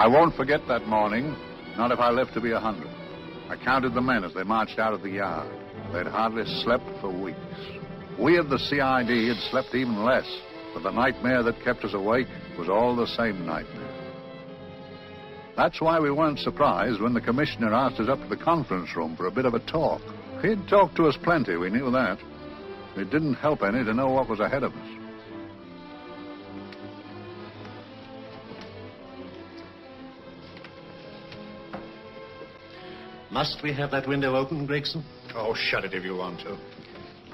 I won't forget that morning, not if I live to be 100. I counted the men as they marched out of the yard. They'd hardly slept for weeks. We of the CID had slept even less, but the nightmare that kept us awake was all the same nightmare. That's why we weren't surprised when the commissioner asked us up to the conference room for a bit of a talk. He'd talked to us plenty, we knew that. It didn't help any to know what was ahead of us. Must we have that window open, Gregson? Oh, shut it if you want to.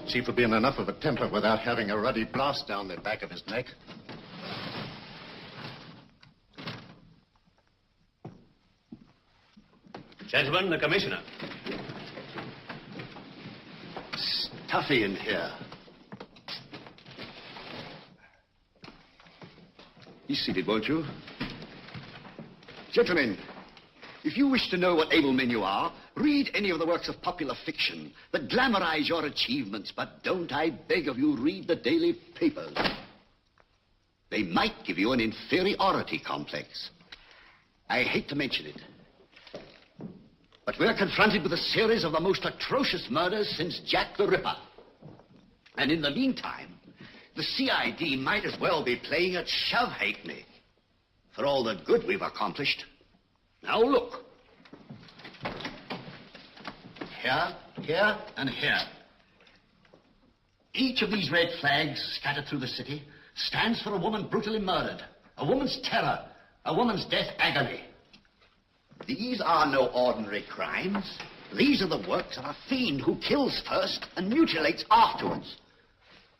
Chief will be in enough of a temper without having a ruddy blast down the back of his neck. Gentlemen, the commissioner. Stuffy in here. Be seated, won't you? Gentlemen, if you wish to know what able men you are, read any of the works of popular fiction that glamorize your achievements, but don't, I beg of you, read the daily papers. They might give you an inferiority complex. I hate to mention it, but we're confronted with a series of the most atrocious murders since Jack the Ripper. And in the meantime, the CID might as well be playing at shove-hate-me for all the good we've accomplished. Now look. Here, here, and here. Each of these red flags scattered through the city stands for a woman brutally murdered, a woman's terror, a woman's death agony. These are no ordinary crimes. These are the works of a fiend who kills first and mutilates afterwards.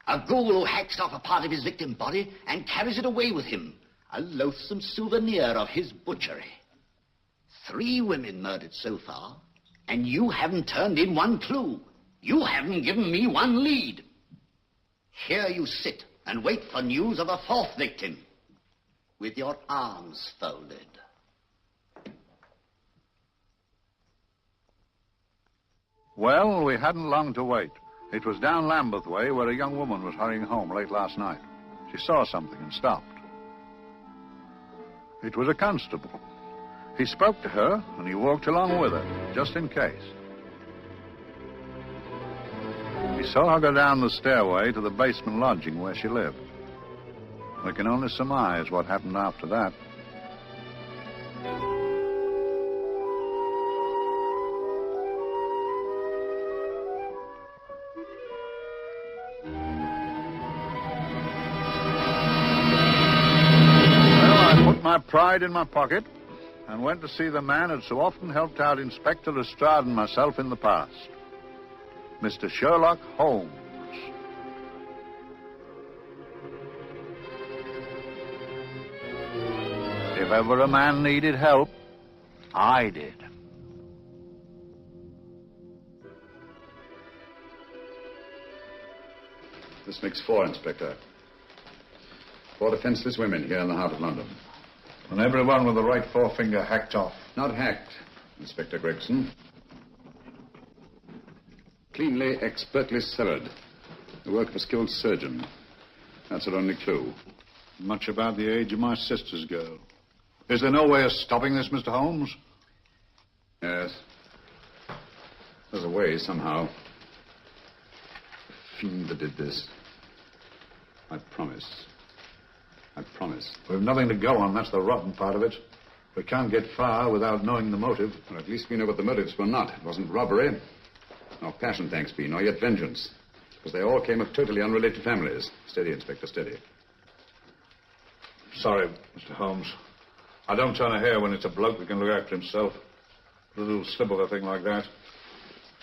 A ghoul who hacks off a part of his victim body and carries it away with him, a loathsome souvenir of his butchery. 3 women murdered so far, and you haven't turned in one clue. You haven't given me one lead. Here you sit and wait for news of a 4th victim, with your arms folded. Well, we hadn't long to wait. It was down Lambeth Way where a young woman was hurrying home late last night. She saw something and stopped. It was a constable. He spoke to her, and he walked along with her, just in case. He saw her go down the stairway to the basement lodging where she lived. We can only surmise what happened after that. My pride in my pocket and went to see the man who'd so often helped out Inspector Lestrade and myself in the past, Mr. Sherlock Holmes. If ever a man needed help, I did. This makes 4, Inspector. 4 defenseless women here in the heart of London. And everyone with the right forefinger hacked off. Not hacked, Inspector Gregson. Cleanly, expertly severed. The work of a skilled surgeon. That's our only clue. Much about the age of my sister's girl. Is there no way of stopping this, Mr. Holmes? Yes. There's a way, somehow. The fiend that did this. I promise. I promise. We've nothing to go on. That's the rotten part of it. We can't get far without knowing the motive. Well, at least we know what the motives were not. It wasn't robbery, nor passion, thanks be, nor yet vengeance. Because they all came of totally unrelated families. Steady, Inspector, steady. Sorry, Mr. Holmes. I don't turn a hair when it's a bloke that can look after himself. A little slip of a thing like that.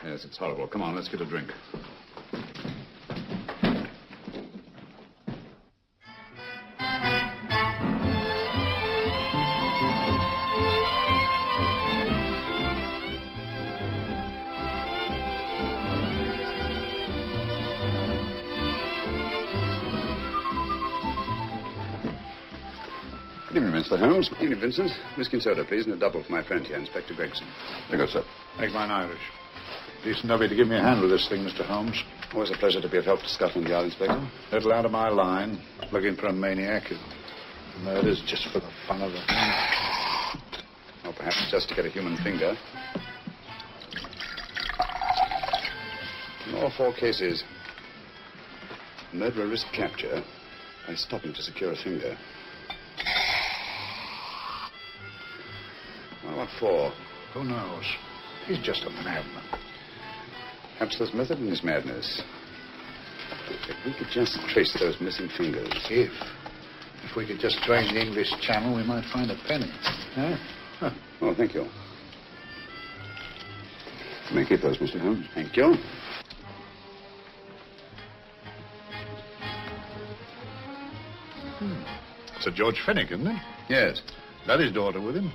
Yes, it's horrible. Come on, let's get a drink. Good evening, Mr. Holmes. Good evening, Vincent. Whiskey and soda, please, and a double for my friend here, Inspector Gregson. Thank you, sir. Take mine Irish. Decent of you to give me a hand with this thing, Mr. Holmes. Always a pleasure to be of help to Scotland Yard, Inspector. Little out of my line, looking for a maniac who murders just for the fun of it. perhaps just to get a human finger. In all 4 cases, the murderer risked capture by stopping to secure a finger. Well, what for? Who knows? He's just a madman. Perhaps there's method in his madness. If we could just trace those missing fingers. If we could just drain the English Channel, we might find a penny. Huh? Oh, thank you. You may keep those, Mr. Holmes. Thank you. Sir George Fenwick, isn't it? Yes. Got his daughter with him.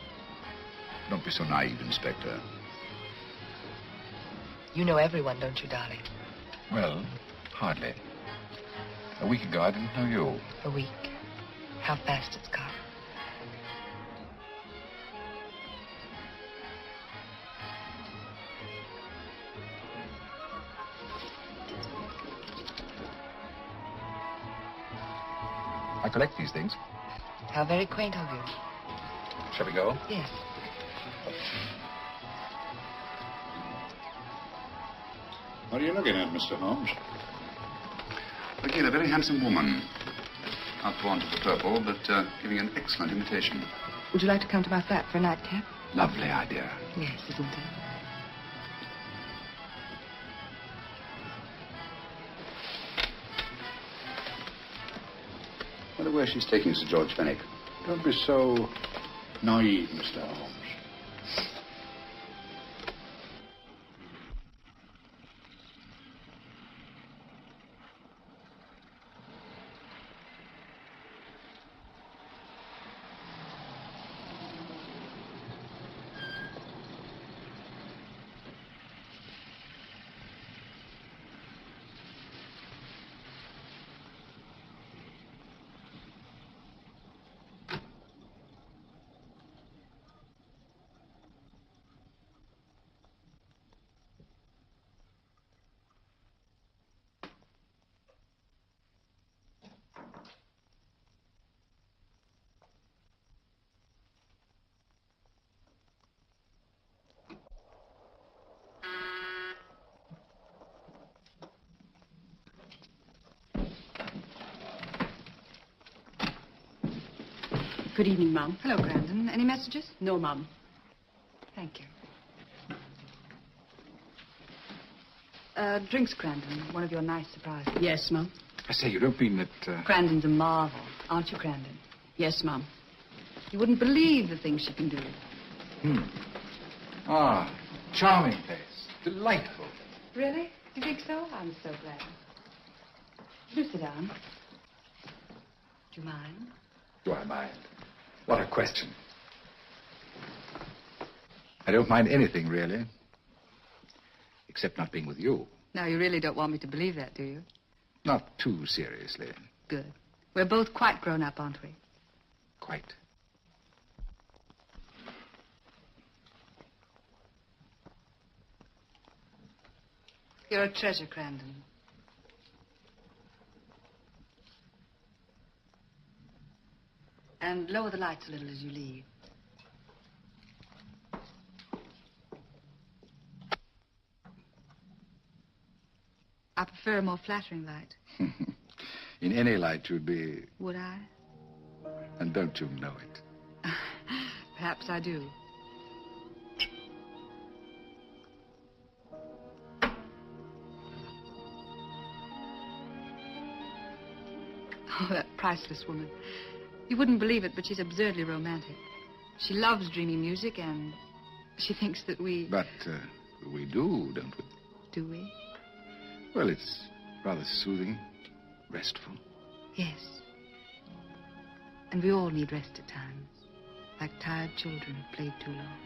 Don't be so naive, Inspector. You know everyone, don't you, darling? Well, hardly. A week ago, I didn't know you. A week. How fast it's gone. I collect these things. How very quaint of you. Shall we go? Yes. What are you looking at, Mr. Holmes? Looking at a very handsome woman. Not fond of the purple, but giving an excellent imitation. Would you like to come to my flat for a nightcap? Lovely idea. Yes, isn't it? I wonder where she's taking Sir George Fenwick. Don't be so naive, Mr. Holmes. Good evening, Mum. Hello, Grandon. Any messages? No, Mum. Thank you. Drinks, Grandon. One of your nice surprises. Yes, Mum. I say, you don't mean that... Grandon's a marvel, aren't you, Grandon? Yes, Mum. You wouldn't believe the things she can do. Ah, charming place. Delightful. Really? You think so? I'm so glad. Do sit down. Do you mind? Do I mind? What a question. I don't mind anything, really. Except not being with you. Now, you really don't want me to believe that, do you? Not too seriously. Good. We're both quite grown up, aren't we? Quite. You're a treasure, Grandon. And lower the lights a little as you leave. I prefer a more flattering light. In any light, you'd be... Would I? And don't you know it? Perhaps I do. Oh, that priceless woman. You wouldn't believe it, but she's absurdly romantic. She loves dreamy music, and she thinks that we... But we do, don't we? Do we? Well, it's rather soothing, restful. Yes. And we all need rest at times, like tired children who've played too long.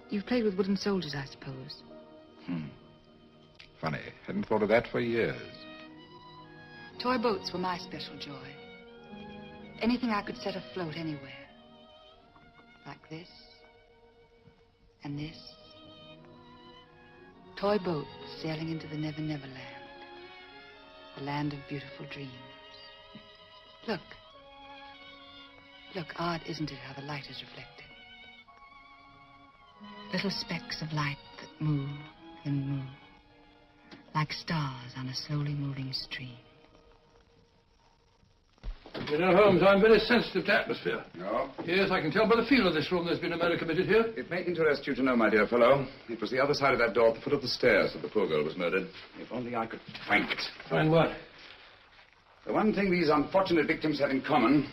You've played with wooden soldiers, I suppose. Funny. Hadn't thought of that for years. Toy boats were my special joy. Anything I could set afloat anywhere. Like this. And this. Toy boats sailing into the Never Never Land. The land of beautiful dreams. Look. Look, odd, isn't it, how the light is reflected? Little specks of light that move and move, like stars on a slowly moving stream. You know, Holmes, I'm very sensitive to atmosphere. No? Yes, I can tell by the feel of this room there's been a murder committed here. It may interest you to know, my dear fellow, it was the other side of that door at the foot of the stairs that the poor girl was murdered. If only I could find it. Find what? The one thing these unfortunate victims have in common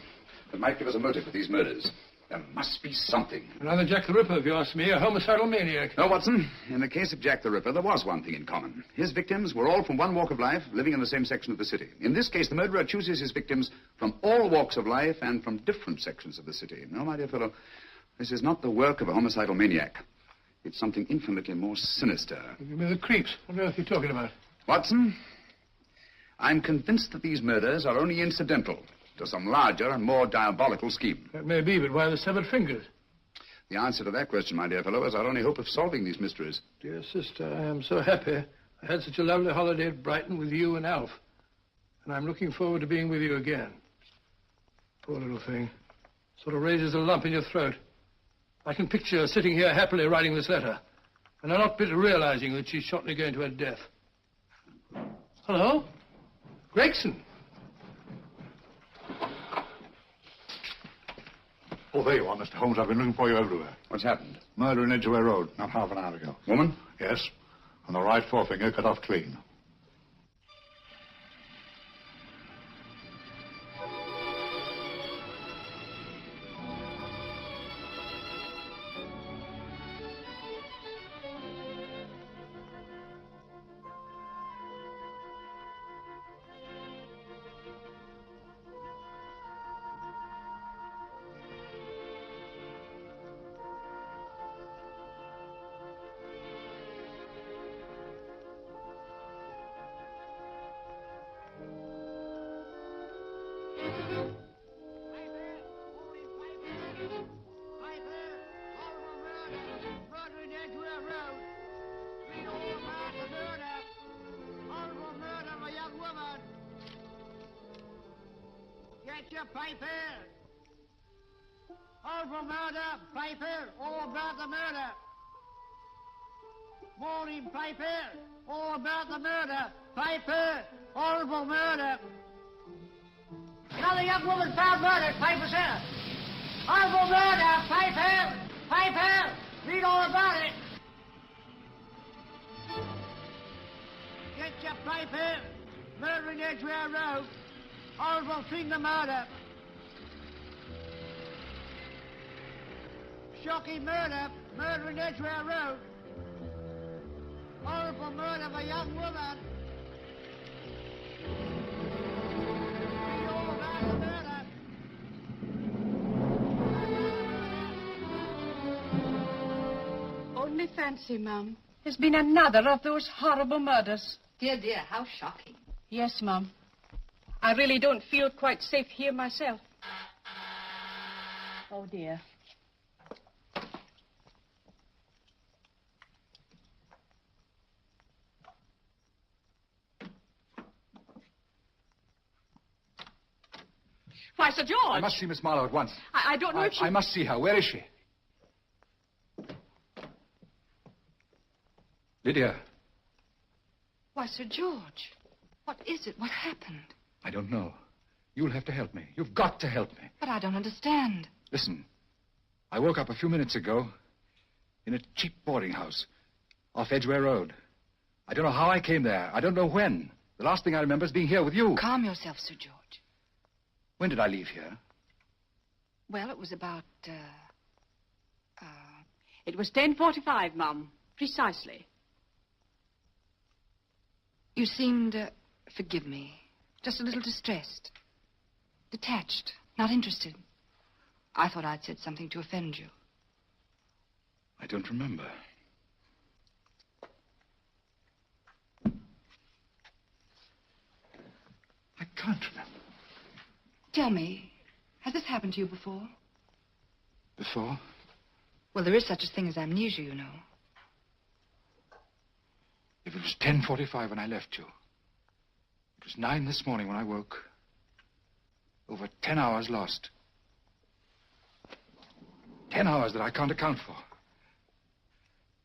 that might give us a motive for these murders. There must be something. Another Jack the Ripper, if you ask me, a homicidal maniac. No, Watson. In the case of Jack the Ripper, there was one thing in common. His victims were all from one walk of life, living in the same section of the city. In this case, the murderer chooses his victims from all walks of life and from different sections of the city. No, my dear fellow, this is not the work of a homicidal maniac. It's something infinitely more sinister. You mean the creeps? What on earth are you talking about? Watson, I'm convinced that these murders are only incidental to some larger and more diabolical scheme. That may be, but why the severed fingers? The answer to that question, my dear fellow, is our only hope of solving these mysteries. Dear sister, I am so happy. I had such a lovely holiday at Brighton with you and Alf. And I'm looking forward to being with you again. Poor little thing. Sort of raises a lump in your throat. I can picture her sitting here happily writing this letter. And I'm not bit realizing that she's shortly going to her death. Hello? Gregson. Oh, there you are, Mr. Holmes. I've been looking for you everywhere. What's happened? Murder in Edgware Road, not half an hour ago. Woman? Yes, and the right forefinger cut off clean. Get your papers. Horrible murder, paper, all about the murder. Morning paper, all about the murder. Paper, horrible murder. Another young woman found murdered, paper says. Horrible murder, paper, paper, read all about it. Get your paper, murder in Edgware Road. Horrible finger murder. Shocking murder, murder in Edgware Road. Horrible murder of a young woman. Read all about the murder. Only fancy, Mum. There's been another of those horrible murders. Dear, dear, how shocking. Yes, Mum. I really don't feel quite safe here myself. Oh, dear. Why, Sir George! I must see Miss Marlowe at once. I don't know if she... I must see her. Where is she? Lydia. Why, Sir George, what is it? What happened? I don't know. You'll have to help me. You've got to help me. But I don't understand. Listen, I woke up a few minutes ago in a cheap boarding house off Edgware Road. I don't know how I came there. I don't know when. The last thing I remember is being here with you. Calm yourself, Sir George. When did I leave here? Well, it was about, It was 10:45, Mum. Precisely. You seemed, forgive me, just a little distressed. Detached, not interested. I thought I'd said something to offend you. I don't remember. I can't remember. Tell me, has this happened to you before? Before? Well, there is such a thing as amnesia, you know. If it was 10:45 when I left you, it was 9 this morning when I woke. Over 10 hours lost. 10 hours that I can't account for.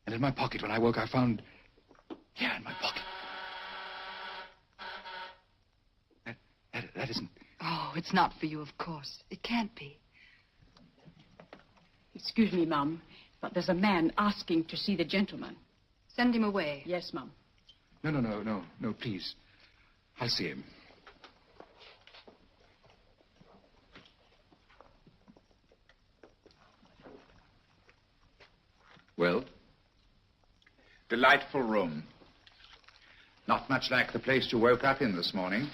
And in my pocket, when I woke, I found... Here, in my pocket. That isn't... Oh, it's not for you, of course. It can't be. Excuse me, Mum, but there's a man asking to see the gentleman. Send him away. Yes, Mum. No, please. I'll see him. Well? Delightful room. Not much like the place you woke up in this morning.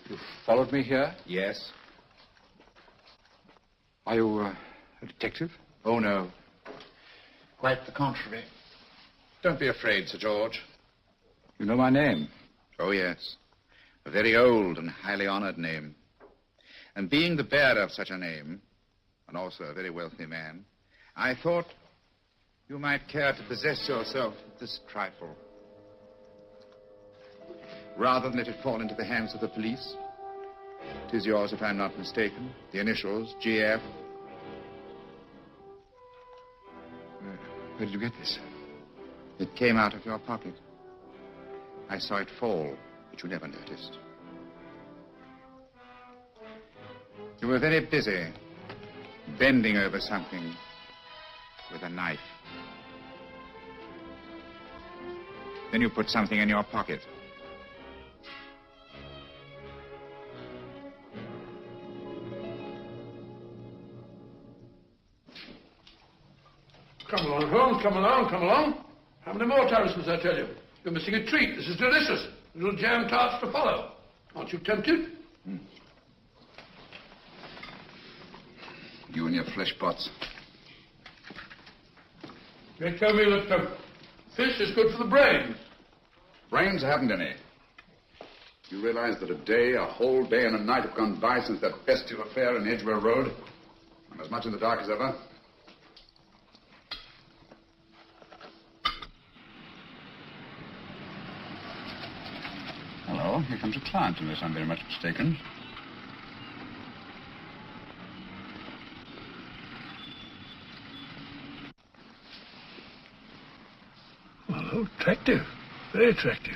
You followed me here? Yes. Are you a detective? Oh, no. Quite the contrary. Don't be afraid, Sir George. You know my name? Oh, yes. A very old and highly honored name. And being the bearer of such a name, and also a very wealthy man, I thought you might care to possess yourself of this trifle. Rather than let it fall into the hands of the police. It is yours, if I'm not mistaken. The initials, GF. Where did you get this? It came out of your pocket. I saw it fall, but you never noticed. You were very busy, bending over something with a knife. Then you put something in your pocket. Come along, Holmes, come along, come along. How many more terraces, I tell you? You're missing a treat. This is delicious. Little jam tarts to follow. Aren't you tempted? You and your flesh pots. They tell me that fish is good for the brains. Brains haven't any. You realize that a whole day and a night have gone by since that festive affair in Edgware Road? I'm as much in the dark as ever. Hello, here comes a client, unless I'm very much mistaken. Well, attractive. Very attractive.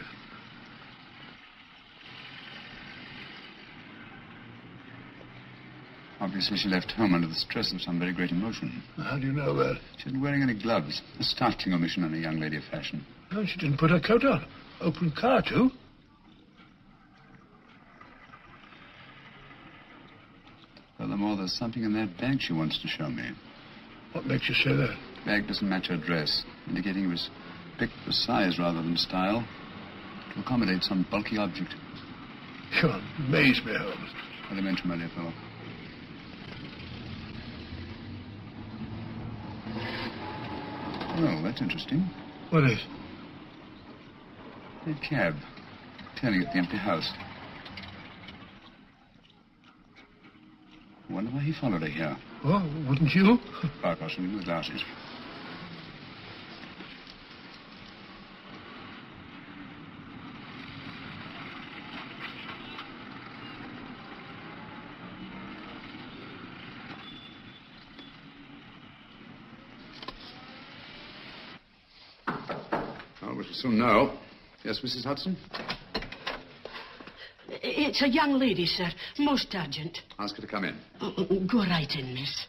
Obviously, she left home under the stress of some very great emotion. How do you know that? She isn't wearing any gloves. A startling omission in a young lady of fashion. No, she didn't put her coat on. Open car, too. Furthermore, there's something in that bag she wants to show me. What makes you say that? The bag doesn't match her dress, indicating it was picked for size rather than style, to accommodate some bulky object. You amaze me, Holmes. Elementary, my dear fellow. Oh, that's interesting. What is? A cab, turning at the empty house. I wonder why he followed her here. Oh, wouldn't you? Quite possibly with glasses. Oh, we shall soon know. Yes, Mrs. Hudson? It's a young lady, sir. Most urgent. Ask her to come in. Go right in, miss.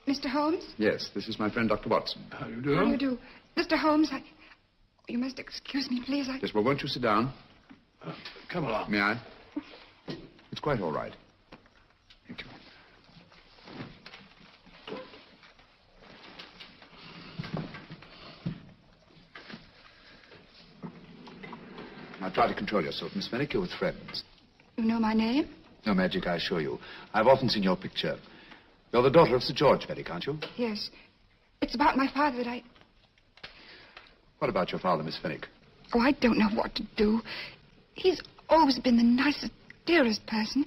Mr. Holmes? Yes, this is my friend, Dr. Watson. How do you do? How do you do? Mr. Holmes, you must excuse me, please. Yes, well, won't you sit down? Come along. May I? It's quite all right. Thank you. Now, try to control yourself, Miss Fenwick. You're with friends. You know my name? No magic, I assure you. I've often seen your picture. You're the daughter of Sir George Fenwick, aren't you? Yes. It's about my father that What about your father, Miss Fenwick? Oh, I don't know what to do. He's always been the nicest, dearest person.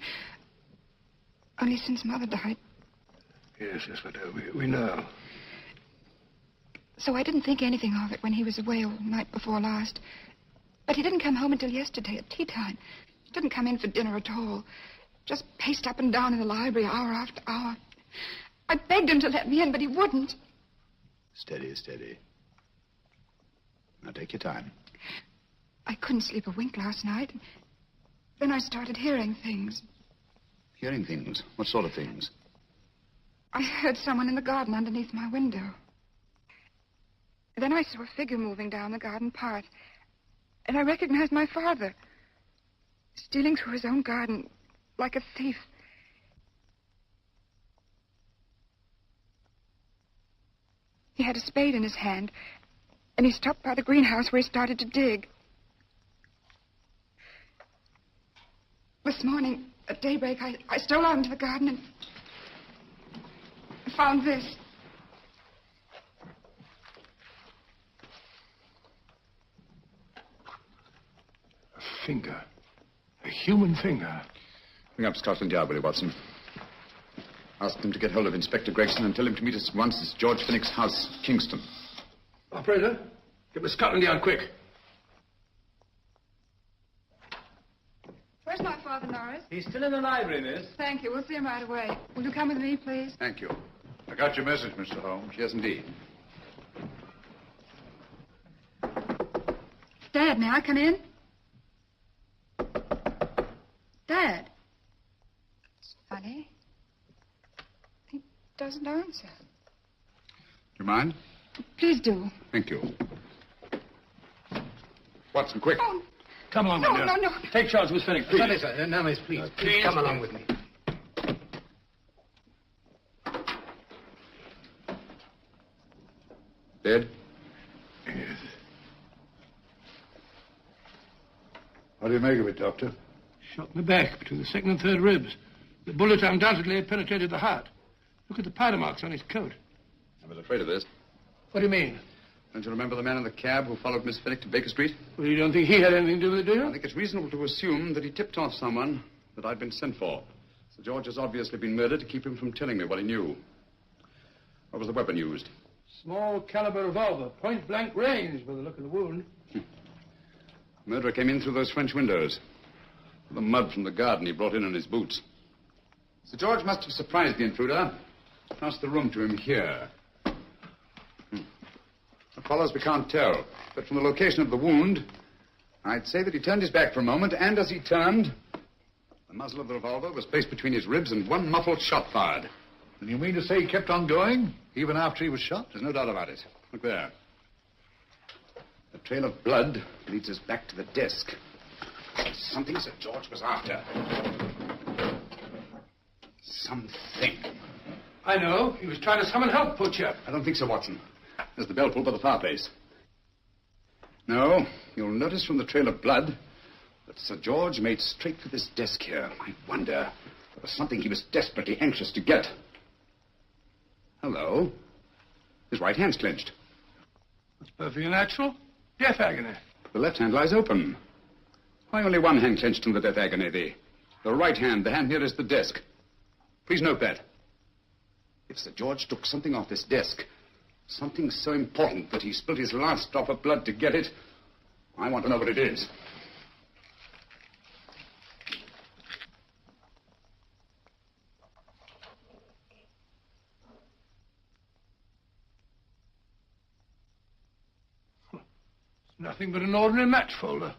Only since Mother died. Yes, we do. We know. So I didn't think anything of it when he was away all night before last. But he didn't come home until yesterday at tea time. He didn't come in for dinner at all. Just paced up and down in the library hour after hour. I begged him to let me in, but he wouldn't. Steady, steady. Now take your time. I couldn't sleep a wink last night. Then I started hearing things. Hearing things? What sort of things? I heard someone in the garden underneath my window. Then I saw a figure moving down the garden path. And I recognized my father. Stealing through his own garden like a thief. He had a spade in his hand. And he stopped by the greenhouse where he started to dig. This morning, at daybreak, I stole out into the garden and found this. A finger. A human finger. Bring up Scotland Yard, will you, Watson? Ask them to get hold of Inspector Gregson and tell him to meet us at once at George Fenwick's house, Kingston. Operator, get me Scotland Yard quick. Where's my father, Norris? He's still in the library, miss. Thank you. We'll see him right away. Will you come with me, please? Thank you. I got your message, Mr. Holmes. Yes, indeed. Dad, may I come in? Dad. It's funny. He doesn't answer. Do you mind? Please do. Thank you. Watson, quick. Oh, Come along, no, my dear. no, no. Take charge, Miss Fenwick, please. Sorry, sir. No, miss, please. Please come along with me. Dead? Yes. What do you make of it, Doctor? Shot in the back, between the second and third ribs. The bullet undoubtedly had penetrated the heart. Look at the powder marks on his coat. I was afraid of this. What do you mean? Don't you remember the man in the cab who followed Miss Fenwick to Baker Street? Well, you don't think he had anything to do with it, do you? I think it's reasonable to assume that he tipped off someone that I'd been sent for. Sir George has obviously been murdered to keep him from telling me what he knew. What was the weapon used? Small caliber revolver, point blank range by the look of the wound. The murderer came in through those French windows. The mud from the garden he brought in his boots. Sir George must have surprised the intruder. Passed the room to him here. What follows, we can't tell. But from the location of the wound, I'd say that he turned his back for a moment, and as he turned, the muzzle of the revolver was placed between his ribs and one muffled shot fired. And you mean to say he kept on going, even after he was shot? There's no doubt about it. Look there. The trail of blood leads us back to the desk. Something Sir George was after. Something. I know. He was trying to summon help, poor chap. I don't think so, Watson. There's the bell pull by the fireplace. No, you'll notice from the trail of blood that Sir George made straight for this desk here. I wonder, there was something he was desperately anxious to get. Hello. His right hand's clenched. That's perfectly natural. Death agony. The left hand lies open. Why only one hand clenched in the death agony? The right hand, the hand nearest the desk. Please note that. If Sir George took something off this desk, something so important that he spilled his last drop of blood to get it, I want to know what it is. It's nothing but an ordinary match folder.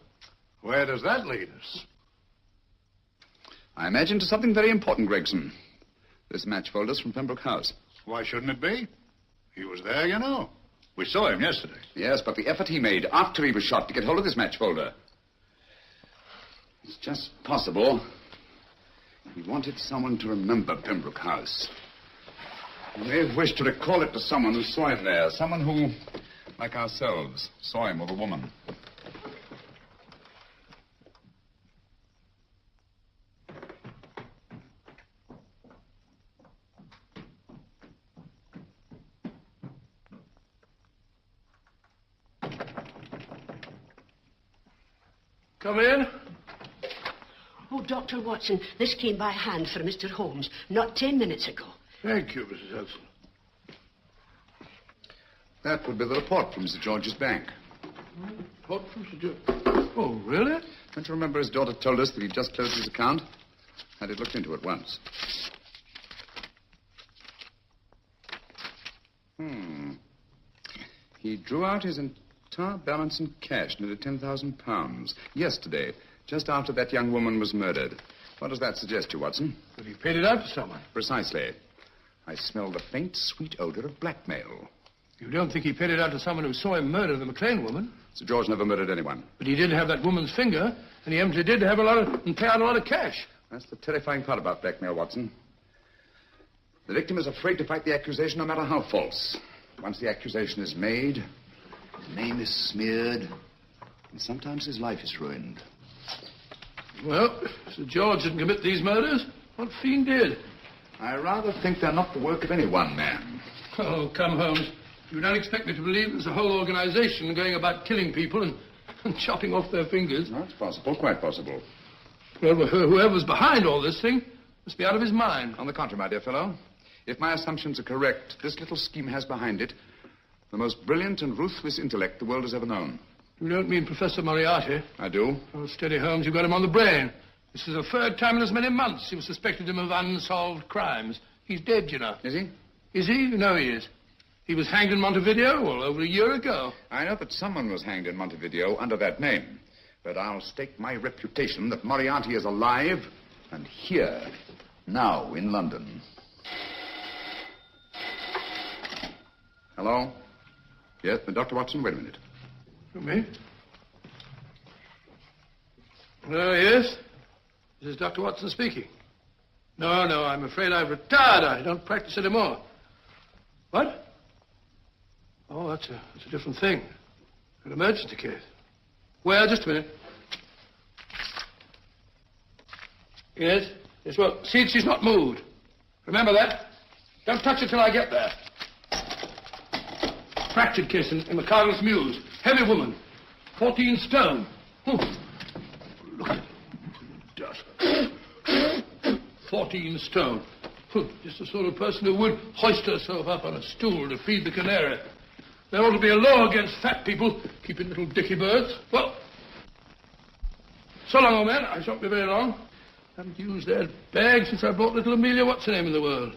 Where does that lead us? I imagine to something very important, Gregson. This match folder's from Pembroke House. Why shouldn't it be? He was there, you know. We saw him yesterday. Yes, but the effort he made after he was shot to get hold of this match folder. It's just possible he wanted someone to remember Pembroke House. He may have wished to recall it to someone who saw him there. Someone who, like ourselves, saw him with a woman. Come in. Oh, Dr. Watson, this came by hand for Mr. Holmes not 10 minutes ago. Thank you, Mrs. Hudson. That would be the report from Sir George's bank. Report from Sir George. Oh, really? Don't you remember his daughter told us that he'd just closed his account? Had it looked into at once. He drew out his entire balance in cash, nearly £10,000, yesterday, just after that young woman was murdered. What does that suggest you, Watson? That he paid it out to someone. Precisely. I smell the faint, sweet odor of blackmail. You don't think he paid it out to someone who saw him murder the McLean woman? Sir George never murdered anyone. But he did have that woman's finger, and he empty did have and pay out a lot of cash. That's the terrifying part about blackmail, Watson. The victim is afraid to fight the accusation, no matter how false. Once the accusation is made, his name is smeared, and sometimes his life is ruined. Well, Sir George didn't commit these murders. What fiend did? I rather think they're not the work of any one man. Oh, come, Holmes. You don't expect me to believe there's a whole organization going about killing people and chopping off their fingers. No, it's possible, quite possible. Well, whoever's behind all this thing must be out of his mind. On the contrary, my dear fellow, if my assumptions are correct, this little scheme has behind it the most brilliant and ruthless intellect the world has ever known. You don't mean Professor Moriarty? I do. Oh, steady, Holmes. You've got him on the brain. This is the third time in as many months you've suspected him of unsolved crimes. He's dead, you know. Is he? Is he? You know he is. He was hanged in Montevideo, well, over a year ago. I know that someone was hanged in Montevideo under that name. But I'll stake my reputation that Moriarty is alive and here, now, in London. Hello? Yes, Dr. Watson, wait a minute. You me? Yes? This is Dr. Watson speaking. No, I'm afraid I've retired. I don't practice anymore. What? Oh, that's a different thing. An emergency case. Well, just a minute. Yes, well, see, she's not moved. Remember that? Don't touch her till I get there. Fractured case in the Carlos Mews. Heavy woman. 14 stone. Oh, look at it. 14 stone. Just the sort of person who would hoist herself up on a stool to feed the canary. There ought to be a law against fat people keeping little dicky birds. Well, so long, old man. I shan't be very long. Haven't used that bag since I brought little Amelia what's-her-name in the world.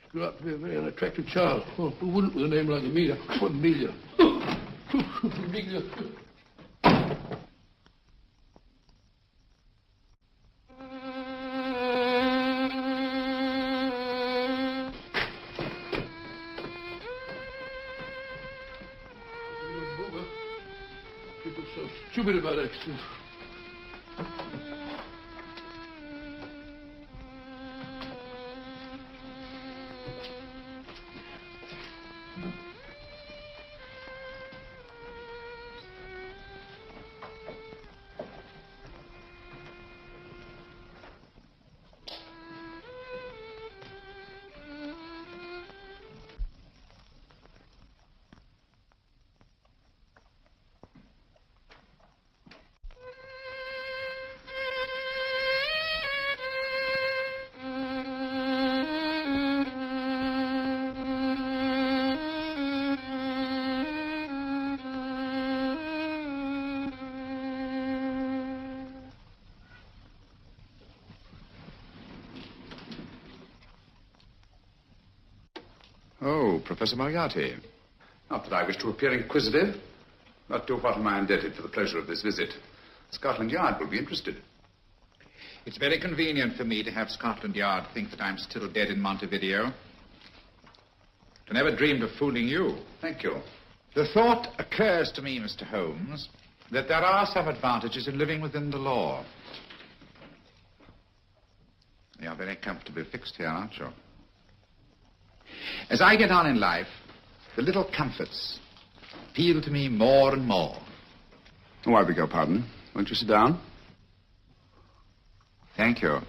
She grew up to be a very unattractive child. Oh, who wouldn't with a name like Amelia? Oh, Amelia. Amelia. People so stupid about accidents. Oh, Professor Moriarty. Not that I wish to appear inquisitive, but to what am I indebted for the pleasure of this visit? Scotland Yard will be interested. It's very convenient for me to have Scotland Yard think that I'm still dead in Montevideo. I never dreamed of fooling you. Thank you. The thought occurs to me, Mr. Holmes, that there are some advantages in living within the law. You're very comfortably fixed here, aren't you? As I get on in life, the little comforts appeal to me more and more. Oh, I beg your pardon. Won't you sit down? Thank you.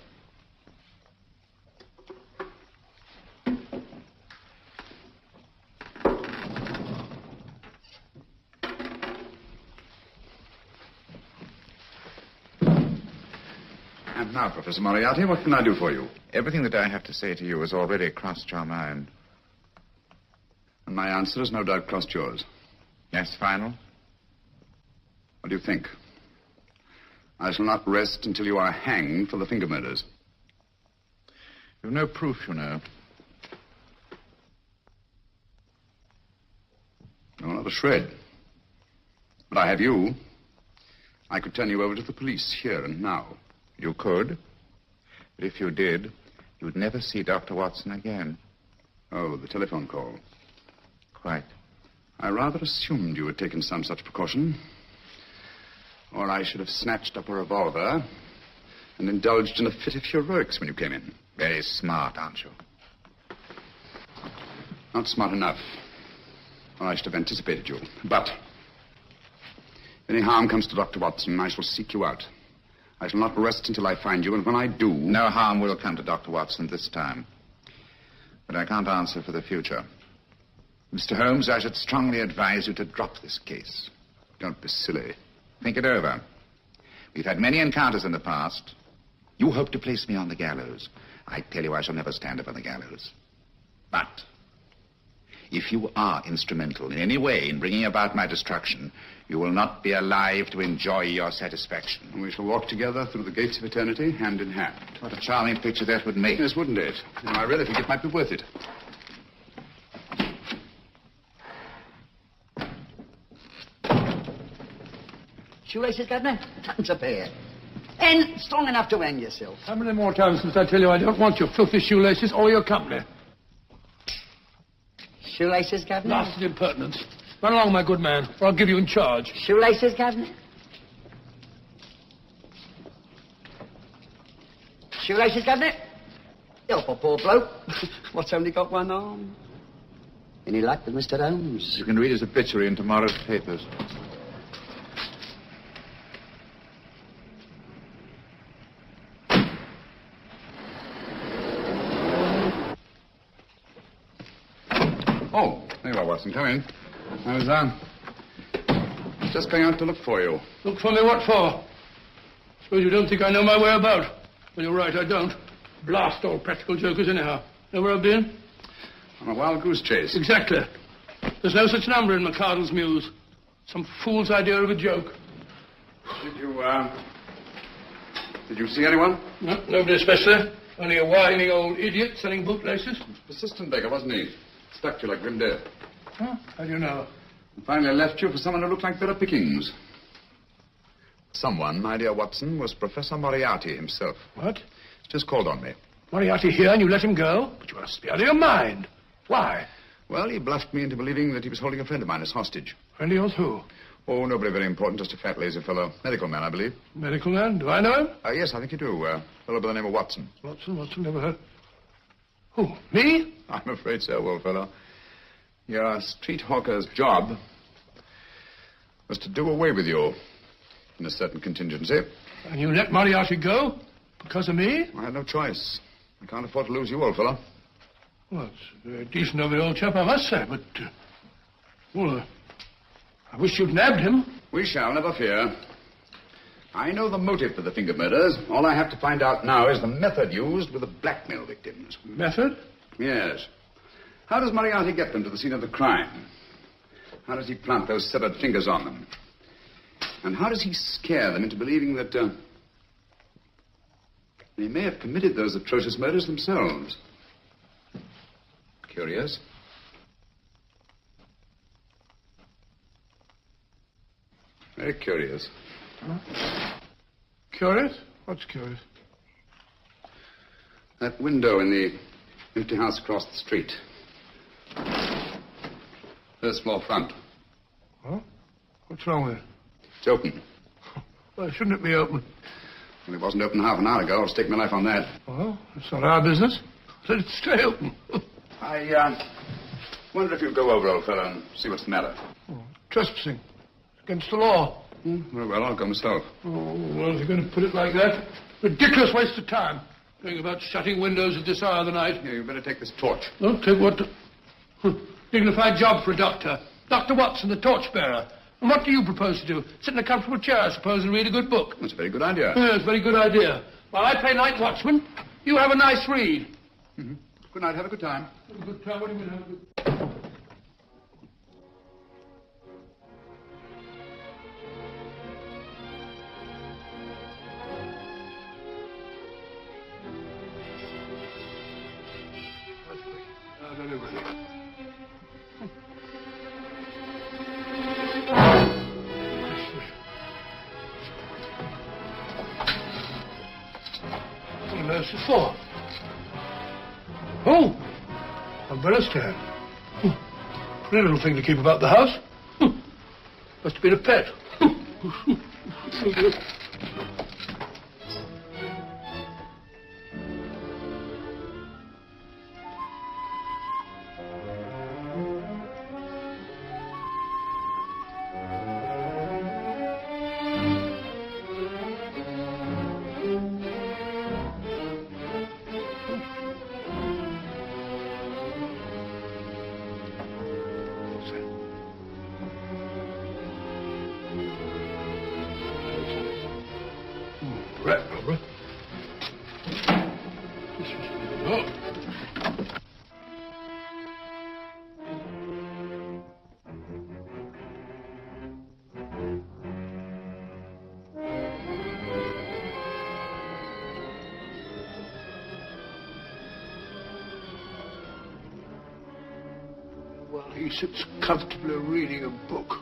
And now, Professor Moriarty, what can I do for you? Everything that I have to say to you has already crossed your mind. And my answer has no doubt crossed yours. Yes, final? What do you think? I shall not rest until you are hanged for the finger murders. You've no proof, you know. No, not a shred. But I have you. I could turn you over to the police here and now. You could. But if you did, you'd never see Dr. Watson again. Oh, the telephone call. Quite. I rather assumed you had taken some such precaution. Or I should have snatched up a revolver and indulged in a fit of heroics when you came in. Very smart, aren't you? Not smart enough. Or I should have anticipated you. But if any harm comes to Dr. Watson, I shall seek you out. I shall not rest until I find you, and when I do... No harm will come to Dr. Watson this time. But I can't answer for the future. Mr. Holmes, I should strongly advise you to drop this case. Don't be silly. Think it over. We've had many encounters in the past. You hope to place me on the gallows. I tell you I shall never stand up on the gallows. But if you are instrumental in any way in bringing about my destruction, you will not be alive to enjoy your satisfaction. And we shall walk together through the gates of eternity, hand in hand. What a charming picture that would make. Yes, wouldn't it? You know, I really think it might be worth it. Shoelaces, Governor? Tuppence a pair. And strong enough to hang yourself. How many more times must I tell you I don't want your filthy shoelaces or your company? Shoelaces, Governor? Blasted impertinence. Run along, my good man, or I'll give you in charge. Shoelaces, Governor? Shoelaces, Governor? Help a poor bloke. What's only got one arm? Any luck with Mr. Holmes? You can read his obituary in tomorrow's papers. Oh, there you are, Watson. Come in. I was just going out to look for you. Look for me what for? Suppose you don't think I know my way about. Well, you're right, I don't. Blast all practical jokers anyhow. Know where I've been? On a wild goose chase. Exactly. There's no such number in McCardle's Muse. Some fool's idea of a joke. Did you see anyone? No, nobody especially. Only a whining old idiot selling bootlaces. Persistent beggar, wasn't he? Stuck to you like grim death. Huh? How do you know? And finally left you for someone who looked like better pickings. Someone, my dear Watson, was Professor Moriarty himself. What? Just called on me. Moriarty here and you let him go? But you must be out of your mind. Why? Well, he bluffed me into believing that he was holding a friend of mine as hostage. Friend of yours who? Oh, nobody very important, just a fat, lazy fellow. Medical man, I believe. Medical man? Do I know him? Yes, I think you do. A fellow by the name of Watson. Watson, never heard. Who, me? I'm afraid so, old fellow. Your street hawker's job was to do away with you in a certain contingency. And you let Moriarty go? Because of me? I had no choice. I can't afford to lose you, old fellow. Well, it's very decent of the old chap, I must say, but... I wish you'd nabbed him. We shall, never fear. I know the motive for the finger murders. All I have to find out now is the method used with the blackmail victims. Method? Yes. How does Moriarty get them to the scene of the crime? How does he plant those severed fingers on them? And how does he scare them into believing that they may have committed those atrocious murders themselves? Curious. Very curious. Huh? Curious? What's curious? That window in the empty house across the street. First floor front. Huh? What's wrong with it? It's open. Why shouldn't it be open? Well, it wasn't open half an hour ago. I'll stake my life on that. Well, it's not our business. Let it stay open. I wonder if you'll go over, old fellow, and see what's the matter. Oh, trespassing. Against the law. Very well, I'll go myself. Oh, well, if you're going to put it like that, ridiculous waste of time. Going about shutting windows at this hour of the night. Yeah, you better take this torch. Oh, take what? Dignified job for a doctor. Dr. Watson, the torchbearer. And what do you propose to do? Sit in a comfortable chair, I suppose, and read a good book? That's a very good idea. Yes, very good idea. While I play night watchman, you have a nice read. Mm-hmm. Good night. Have a good time. Have a good time? What do you mean, have a good... Where's it for? Oh! Umbrella stand. Pretty little thing to keep about the house. Must have been a pet. Rat rubber. This was... Oh. While he sits comfortably reading a book.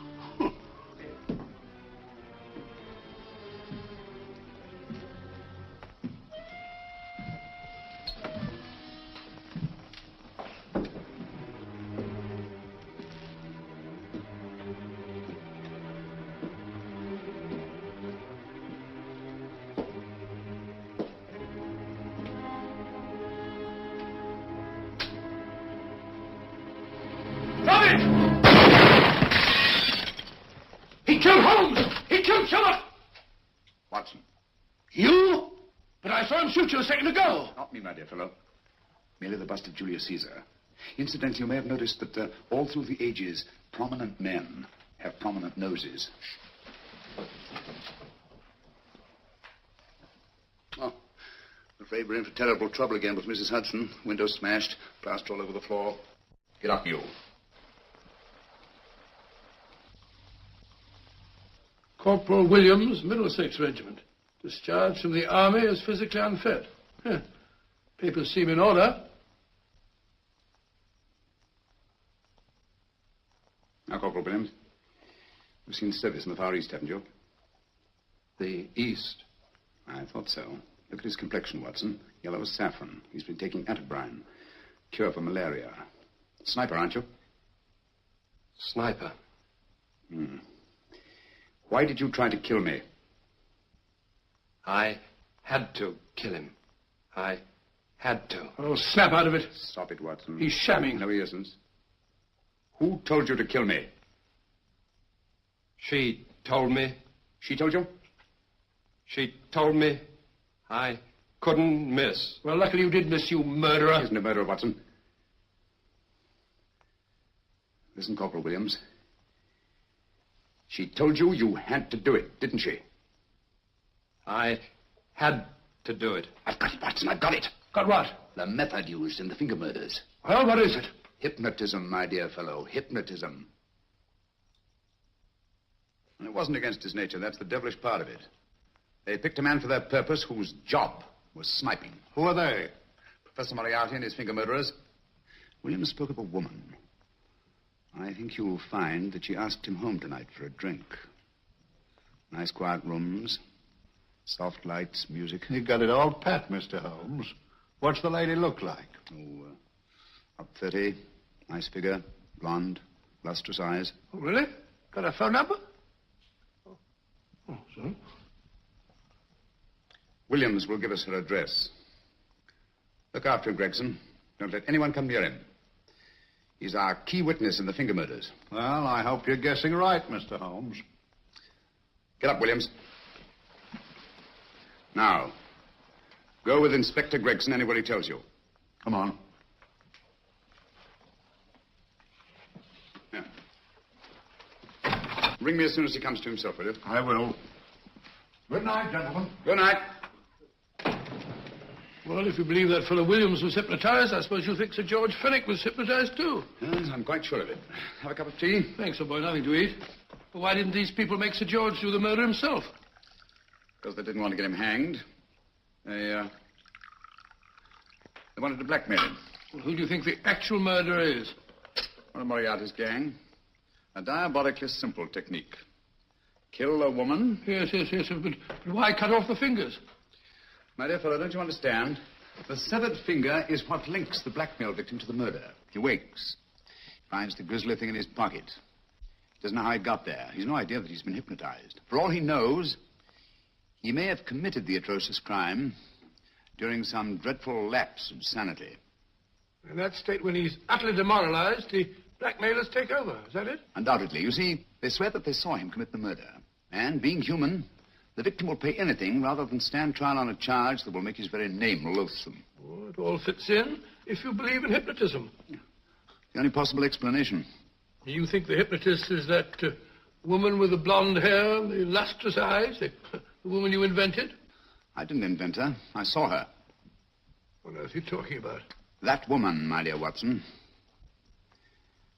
He killed Holmes! He killed Sherlock! Watson. You? But I saw him shoot you a second ago. Not me, my dear fellow. Merely the bust of Julius Caesar. Incidentally, you may have noticed that all through the ages, prominent men have prominent noses. Oh, I'm afraid we're in for terrible trouble again with Mrs. Hudson. Windows smashed, plaster all over the floor. Get up, you. Corporal Williams, Middlesex Regiment. Discharged from the army as physically unfit. Papers seem in order. Now, Corporal Williams, you've seen service in the Far East, haven't you? The East. I thought so. Look at his complexion, Watson. Yellow as saffron. He's been taking atabrine. Cure for malaria. Sniper, aren't you? Sniper. Why did you try to kill me? I had to kill him. I had to. Oh, snap out of it. Stop it, Watson. He's shamming. No, he isn't. Who told you to kill me? She told me. She told you? She told me I couldn't miss. Well, luckily you did miss, you murderer. He isn't a murderer, Watson. Listen, Corporal Williams. She told you you had to do it, didn't she? I had to do it. I've got it, Watson, I've got it. Got what? The method used in the finger murders. Well, what is it? Hypnotism, my dear fellow, hypnotism. And it wasn't against his nature, that's the devilish part of it. They picked a man for their purpose whose job was sniping. Who are they? Professor Moriarty and his finger murderers. Williams spoke of a woman. I think you'll find that she asked him home tonight for a drink. Nice quiet rooms, soft lights, music. You got it all pat, Mr. Holmes. What's the lady look like? Oh, up 30, nice figure, blonde, lustrous eyes. Oh, really? Got a phone number? Oh, so? Williams will give us her address. Look after him, Gregson. Don't let anyone come near him. He's our key witness in the finger murders. Well, I hope you're guessing right, Mr. Holmes. Get up, Williams. Now, go with Inspector Gregson anywhere he tells you. Come on. Yeah. Ring me as soon as he comes to himself, will you? I will. Good night, gentlemen. Good night. Well, if you believe that fellow Williams was hypnotized, I suppose you think Sir George Fenwick was hypnotized, too. Yes, I'm quite sure of it. Have a cup of tea? Thanks, old boy. Nothing to eat. But why didn't these people make Sir George do the murder himself? Because they didn't want to get him hanged. They wanted to blackmail him. Well, who do you think the actual murderer is? One of Moriarty's gang. A diabolically simple technique. Kill a woman. Yes. But why cut off the fingers? My dear fellow, don't you understand? The severed finger is what links the blackmail victim to the murder. He wakes, finds the grisly thing in his pocket. Doesn't know how it got there. He's no idea that he's been hypnotized. For all he knows, he may have committed the atrocious crime during some dreadful lapse of sanity. In that state, when he's utterly demoralized, the blackmailers take over. Is that it? Undoubtedly. You see, they swear that they saw him commit the murder. And, being human, the victim will pay anything rather than stand trial on a charge that will make his very name loathsome. Oh, it all fits in if you believe in hypnotism. The only possible explanation. You think the hypnotist is that woman with the blonde hair and the lustrous eyes, the woman you invented? I didn't invent her. I saw her. What on earth are you talking about? That woman, my dear Watson,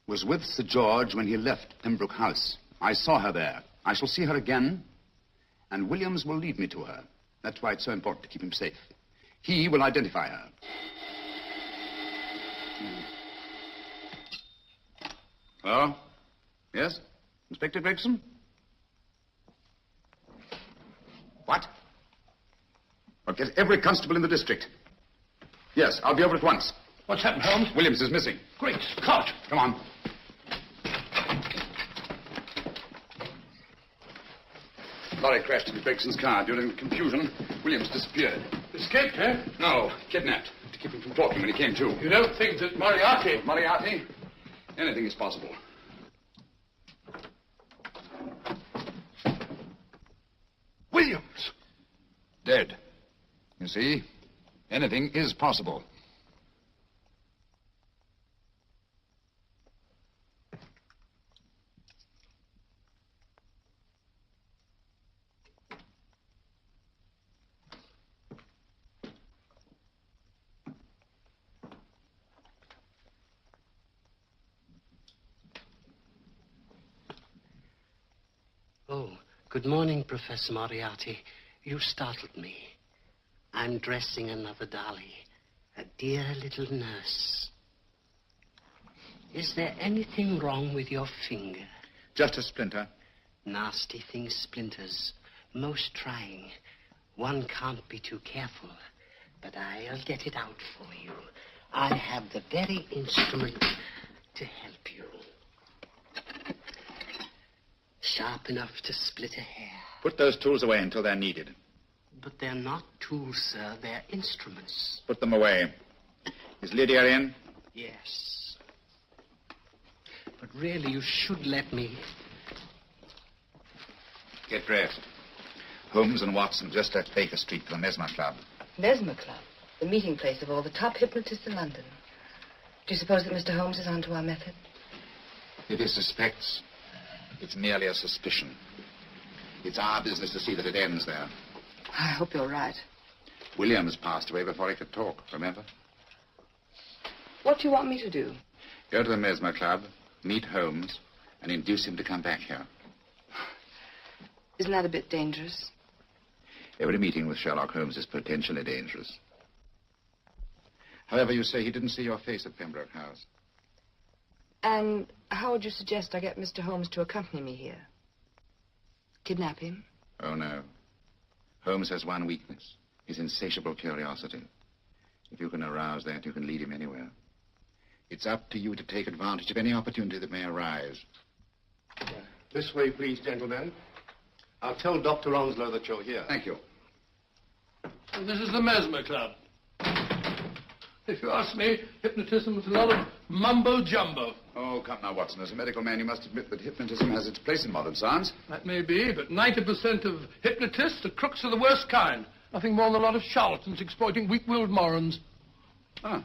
was with Sir George when he left Pembroke House. I saw her there. I shall see her again, and Williams will lead me to her. That's why it's so important to keep him safe. He will identify her. Hello? Yes? Inspector Gregson? What? I'll get every constable in the district. Yes, I'll be over at once. What's happened, Holmes? Williams is missing. Great Scott! Come on. Lorry crashed into Gregson's car. During the confusion, Williams disappeared. Escaped, eh? No, kidnapped. To keep him from talking when he came to. You don't think that Moriarty... Moriarty? Anything is possible. Williams! Dead. You see, anything is possible. Oh, good morning, Professor Moriarty. You startled me. I'm dressing another dolly, a dear little nurse. Is there anything wrong with your finger? Just a splinter. Nasty thing, splinters. Most trying. One can't be too careful, but I'll get it out for you. I have the very instrument to help you. Sharp enough to split a hair. Put those tools away until they're needed. But they're not tools, sir. They're instruments. Put them away. Is Lydia in? Yes. But really, you should let me. Get dressed. Holmes and Watson just left Baker Street for the Mesmer Club. Mesmer Club? The meeting place of all the top hypnotists in London. Do you suppose that Mr. Holmes is onto our method? If he suspects, it's merely a suspicion. It's our business to see that it ends there. I hope you're right. Williams passed away before he could talk, remember? What do you want me to do? Go to the Mesmer Club, meet Holmes, and induce him to come back here. Isn't that a bit dangerous? Every meeting with Sherlock Holmes is potentially dangerous. However, you say he didn't see your face at Pembroke House. And how would you suggest I get Mr. Holmes to accompany me here? Kidnap him? Oh, no. Holmes has one weakness, his insatiable curiosity. If you can arouse that, you can lead him anywhere. It's up to you to take advantage of any opportunity that may arise. This way, please, gentlemen. I'll tell Dr. Onslow that you're here. Thank you. And this is the Mesmer Club. If you ask me, hypnotism is a lot of mumbo-jumbo. Oh, come now, Watson. As a medical man, you must admit that hypnotism has its place in modern science. That may be, but 90% of hypnotists are crooks of the worst kind. Nothing more than a lot of charlatans exploiting weak-willed morons. Ah,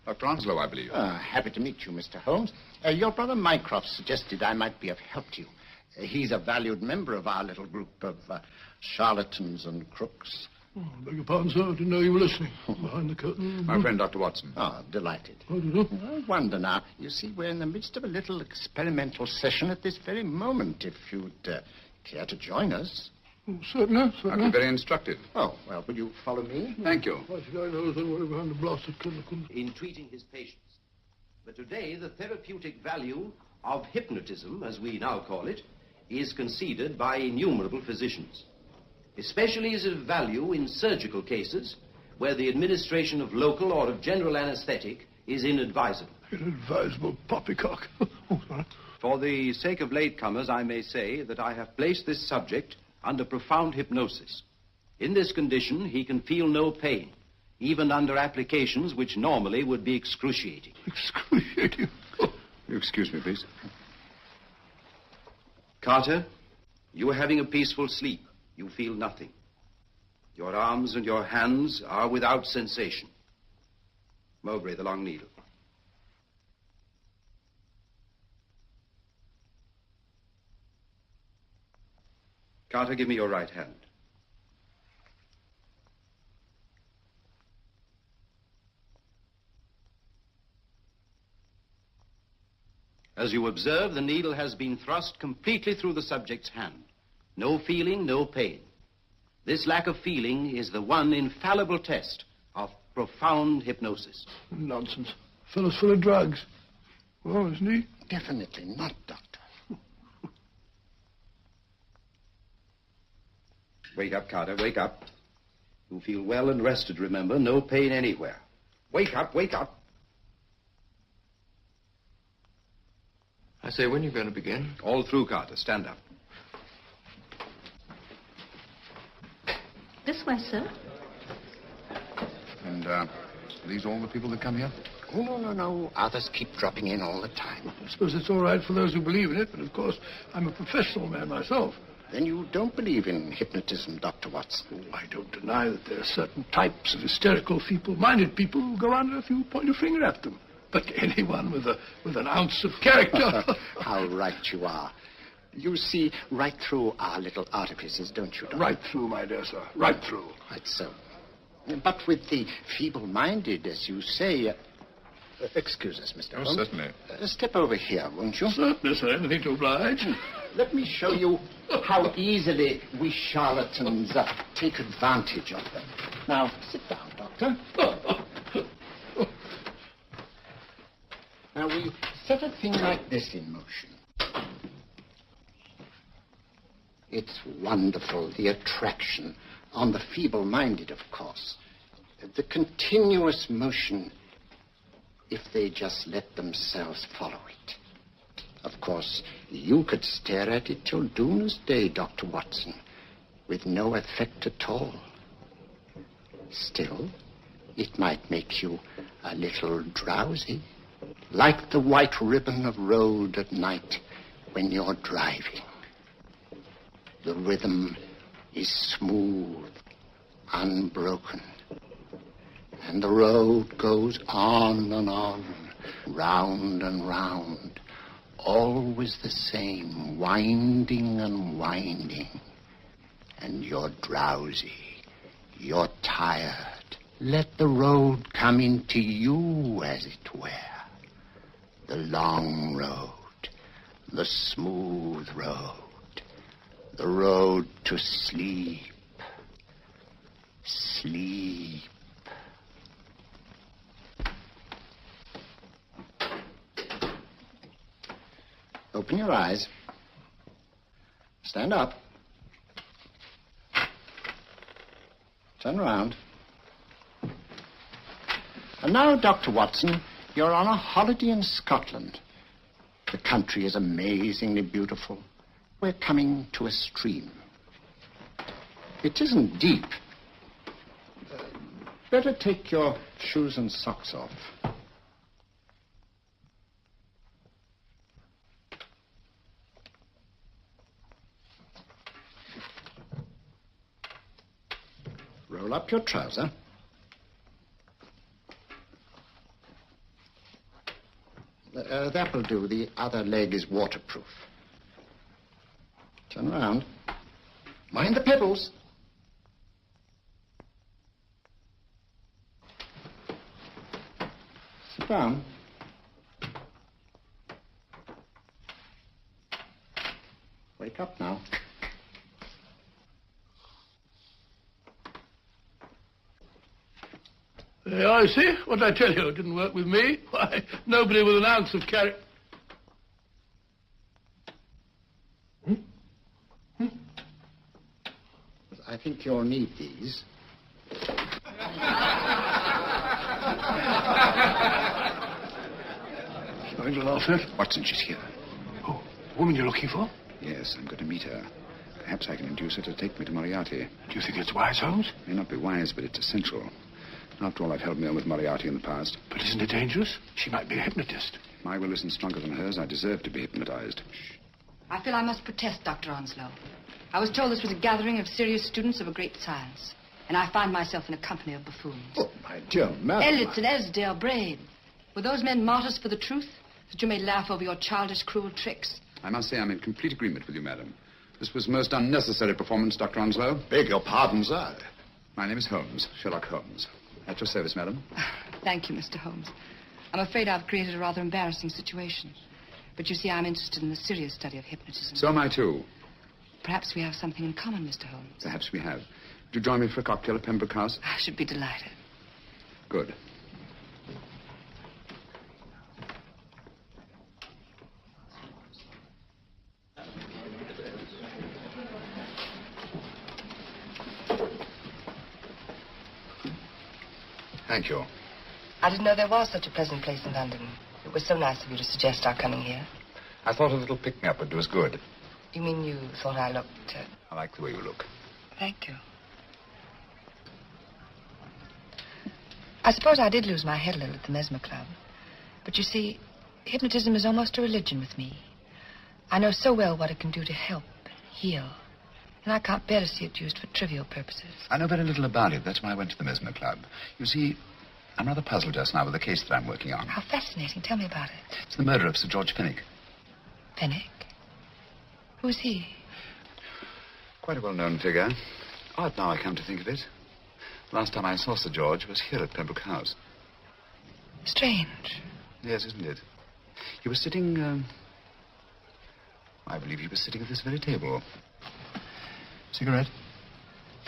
Dr. Onslow, I believe. Happy to meet you, Mr. Holmes. Your brother Mycroft suggested I might be of help to you. He's a valued member of our little group of charlatans and crooks. Oh, beg your pardon, sir. I didn't know you were listening. Behind the curtain. My friend, Dr. Watson. Oh, delighted. How do you do? I wonder now. You see, we're in the midst of a little experimental session at this very moment. If you'd care to join us. Oh, certainly, certainly. I've been very instructive. Oh, well, will you follow me? Thank you. Why should I know there's anybody behind the blasted curtain? In treating his patients. But today, the therapeutic value of hypnotism, as we now call it, is conceded by innumerable physicians. Especially is it of value in surgical cases where the administration of local or of general anesthetic is inadvisable. Inadvisable poppycock. Oh, sorry. For the sake of latecomers, I may say that I have placed this subject under profound hypnosis. In this condition, he can feel no pain, even under applications which normally would be excruciating. Excruciating? You excuse me, please. Carter, you are having a peaceful sleep. You feel nothing. Your arms and your hands are without sensation. Mowbray, the long needle. Carter, give me your right hand. As you observe, the needle has been thrust completely through the subject's hand. No feeling, no pain. This lack of feeling is the one infallible test of profound hypnosis. Nonsense. Fellow's full of drugs. Oh, isn't he? Definitely not, Doctor. Wake up, Carter, wake up. You feel well and rested, remember. No pain anywhere. Wake up, wake up. I say, when are you going to begin? All through, Carter. Stand up. This way, sir. And, these all the people that come here? Oh, no. Others keep dropping in all the time. I suppose it's all right for those who believe in it, but of course, I'm a professional man myself. Then you don't believe in hypnotism, Dr. Watson? I don't deny that there are certain types of hysterical, feeble-minded people who go under if you point your finger at them. But anyone with an ounce of character... How right you are. You see right through our little artifices, don't you, Doctor? Right through, my dear sir. Right through. Quite so. But with the feeble-minded, as you say... excuse us, Mr. Holmes. Certainly. Step over here, won't you? Certainly, sir. Anything to oblige. Let me show you how easily we charlatans take advantage of them. Now, sit down, Doctor. Now, we set a thing like this in motion. It's wonderful, the attraction on the feeble-minded, of course. The continuous motion, if they just let themselves follow it. Of course, you could stare at it till doomsday, Dr. Watson, with no effect at all. Still, it might make you a little drowsy, like the white ribbon of road at night when you're driving. The rhythm is smooth, unbroken, and the road goes on and on, round and round, always the same, winding and winding. And you're drowsy, you're tired. Let the road come into you, as it were. The long road, the smooth road, the road to sleep. Sleep. Open your eyes. Stand up. Turn around. And now, Dr. Watson, you're on a holiday in Scotland. The country is amazingly beautiful. We're coming to a stream. It isn't deep. Better take your shoes and socks off. Roll up your trouser. That'll do. The other leg is waterproof. Turn around. Mind the pedals. Sit down. Wake up now. I see. What did I tell you? It didn't work with me. Why, nobody with an ounce of character. I think you'll need these. Going to laugh at? Watson, she's here. Oh, the woman you're looking for? Yes, I'm going to meet her. Perhaps I can induce her to take me to Moriarty. Do you think it's wise, Holmes? May not be wise, but it's essential. After all, I've held me on with Moriarty in the past. But isn't it dangerous? She might be a hypnotist. My will isn't stronger than hers. I deserve to be hypnotized. I feel I must protest, Dr. Onslow. I was told this was a gathering of serious students of a great science. And I find myself in a company of buffoons. Oh, my dear madam. Elliots and Esdale, Braid. Were those men martyrs for the truth? That you may laugh over your childish, cruel tricks? I must say I'm in complete agreement with you, madam. This was most unnecessary performance, Dr. Onslow. Beg your pardon, sir. My name is Holmes, Sherlock Holmes. At your service, madam. Thank you, Mr. Holmes. I'm afraid I've created a rather embarrassing situation. But you see, I'm interested in the serious study of hypnotism. So am I, too. Perhaps we have something in common, Mr. Holmes. Perhaps we have. Would you join me for a cocktail at Pembroke House? I should be delighted. Good. Thank you. I didn't know there was such a pleasant place in London. It was so nice of you to suggest our coming here. I thought a little pick-me-up would do us good. You mean you thought I looked... I like the way you look. Thank you. I suppose I did lose my head a little at the Mesmer Club. But you see, hypnotism is almost a religion with me. I know so well what it can do to help and heal. And I can't bear to see it used for trivial purposes. I know very little about it. That's why I went to the Mesmer Club. You see, I'm rather puzzled just now with the case that I'm working on. How fascinating. Tell me about it. It's the murder of Sir George Fenwick. Fenwick? Who's he? Quite a well-known figure. Odd now I come to think of it. Last time I saw Sir George was here at Pembroke House. Strange. Yes, isn't it? He was sitting, I believe he was sitting at this very table. Cigarette?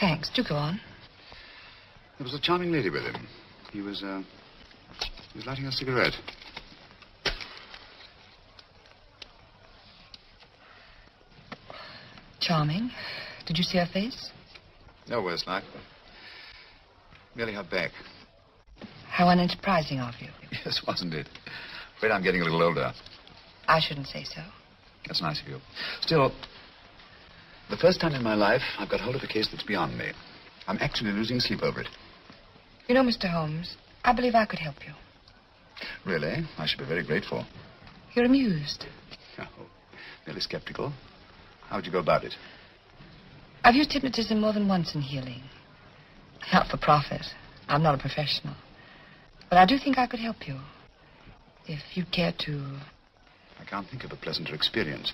Thanks. Do go on. There was a charming lady with him. He was lighting a cigarette. Charming. Did you see her face? No worse luck. Merely her back. How unenterprising of you. Yes, wasn't it? Afraid I'm getting a little older. I shouldn't say so. That's nice of you. Still, the first time in my life I've got hold of a case that's beyond me. I'm actually losing sleep over it. You know, Mr. Holmes, I believe I could help you. Really? I should be very grateful. You're amused. Oh, merely skeptical. How would you go about it? I've used hypnotism more than once in healing. Not for profit. I'm not a professional. But I do think I could help you. If you'd care to... I can't think of a pleasanter experience.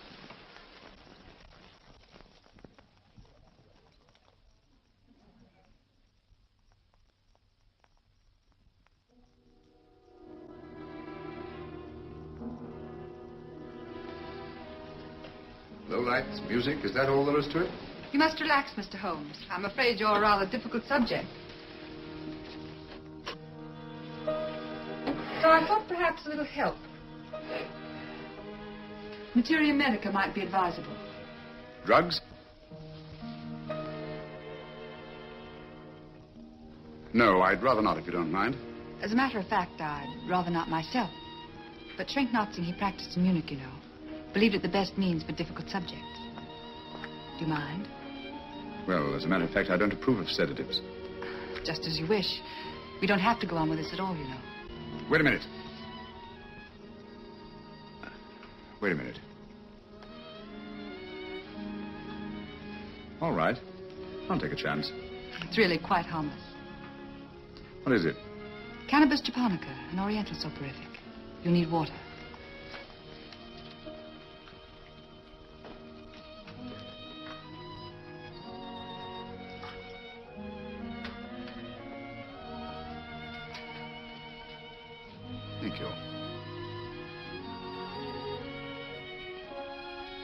Low lights, music, is that all there is to it? You must relax, Mr. Holmes. I'm afraid you're a rather difficult subject. So I thought perhaps a little help. Materia medica might be advisable. Drugs? No, I'd rather not, if you don't mind. As a matter of fact, I'd rather not myself. But Schrenk-Notzing, he practiced in Munich, you know. Believed it the best means for difficult subjects. Do you mind? Well, as a matter of fact, I don't approve of sedatives. Just as you wish. We don't have to go on with this at all, you know. Wait a minute. Wait a minute. All right. I'll take a chance. It's really quite harmless. What is it? Cannabis japonica, an oriental soporific. You need water. Thank you.